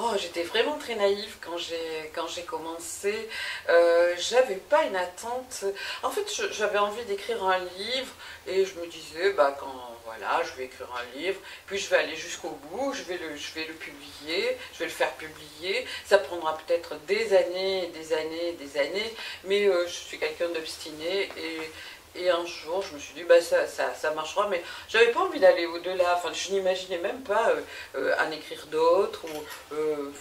Oh, j'étais vraiment très naïve quand j'ai commencé. J'avais pas une attente. En fait, j'avais envie d'écrire un livre et je me disais, bah quand voilà, je vais écrire un livre, puis je vais aller jusqu'au bout, je vais le publier, je vais le faire publier. Ça prendra peut-être des années, des années, des années, mais je suis quelqu'un d'obstiné et un jour, je me suis dit, bah ça marchera, mais j'avais pas envie d'aller au-delà. Enfin, je n'imaginais même pas en écrire d'autres.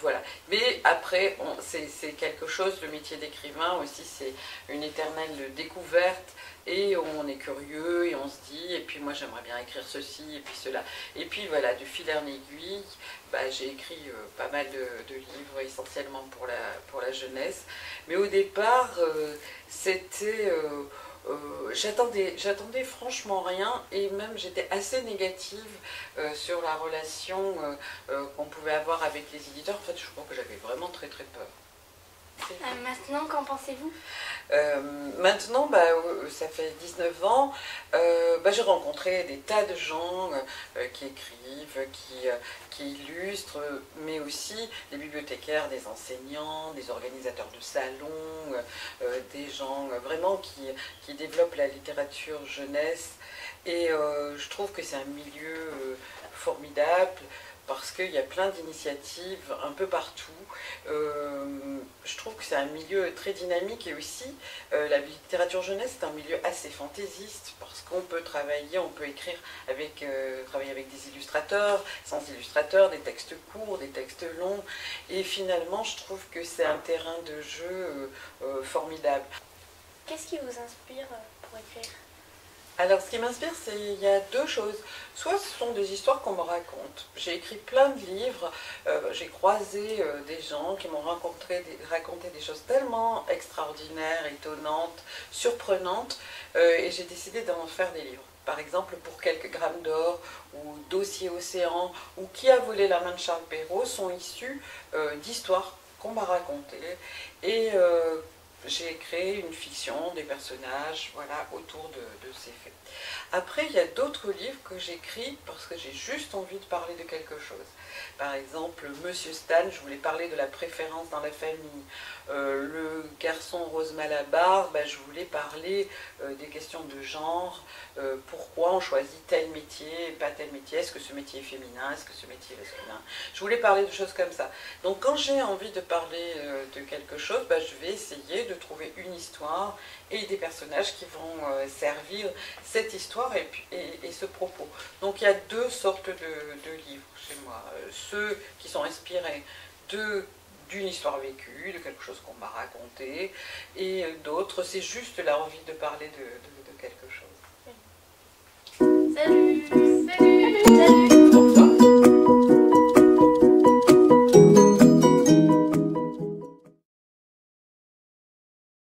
Voilà. Mais après, c'est quelque chose, le métier d'écrivain aussi, c'est une éternelle découverte. Et on est curieux et on se dit, et puis moi j'aimerais bien écrire ceci et puis cela. Et puis voilà, de fil en aiguille, bah, j'ai écrit pas mal de livres, essentiellement pour la jeunesse. Mais au départ, c'était... j'attendais franchement rien et même j'étais assez négative sur la relation qu'on pouvait avoir avec les éditeurs. En fait, je crois que j'avais vraiment très très peur. Maintenant, qu'en pensez-vous? Maintenant, bah, ça fait 19 ans, bah, j'ai rencontré des tas de gens qui écrivent, qui illustrent, mais aussi des bibliothécaires, des enseignants, des organisateurs de salons, des gens vraiment qui développent la littérature jeunesse. Et je trouve que c'est un milieu formidable parce qu'il y a plein d'initiatives un peu partout. Je trouve que c'est un milieu très dynamique et aussi la littérature jeunesse est un milieu assez fantaisiste parce qu'on peut travailler, on peut écrire avec, travailler avec des illustrateurs, sans illustrateurs, des textes courts, des textes longs et finalement je trouve que c'est un terrain de jeu formidable. Qu'est-ce qui vous inspire pour écrire? Alors, ce qui m'inspire, il y a deux choses. Soit ce sont des histoires qu'on me raconte. J'ai écrit plein de livres, j'ai croisé des gens qui m'ont raconté des choses tellement extraordinaires, étonnantes, surprenantes, et j'ai décidé d'en faire des livres. Par exemple, pour quelques grammes d'or, ou Dossier Océan, ou Qui a volé la main de Charles Perrault, sont issus d'histoires qu'on m'a racontées. Et j'ai créé une fiction, des personnages, voilà, autour de ces faits. Après, il y a d'autres livres que j'écris parce que j'ai juste envie de parler de quelque chose. Par exemple, Monsieur Stan, je voulais parler de la préférence dans la famille. Le garçon Rose Malabar, ben, je voulais parler des questions de genre. Pourquoi on choisit tel métier et pas tel métier? Est-ce que ce métier est féminin? Est-ce que ce métier est masculin? Je voulais parler de choses comme ça. Donc quand j'ai envie de parler de quelque chose, ben, je vais essayer de trouver une histoire et des personnages qui vont servir cette histoire et ce propos. Donc il y a deux sortes de livres chez moi. Ceux qui sont inspirés d'une histoire vécue, de quelque chose qu'on m'a raconté, et d'autres, c'est juste l'envie de parler de quelque chose. Salut!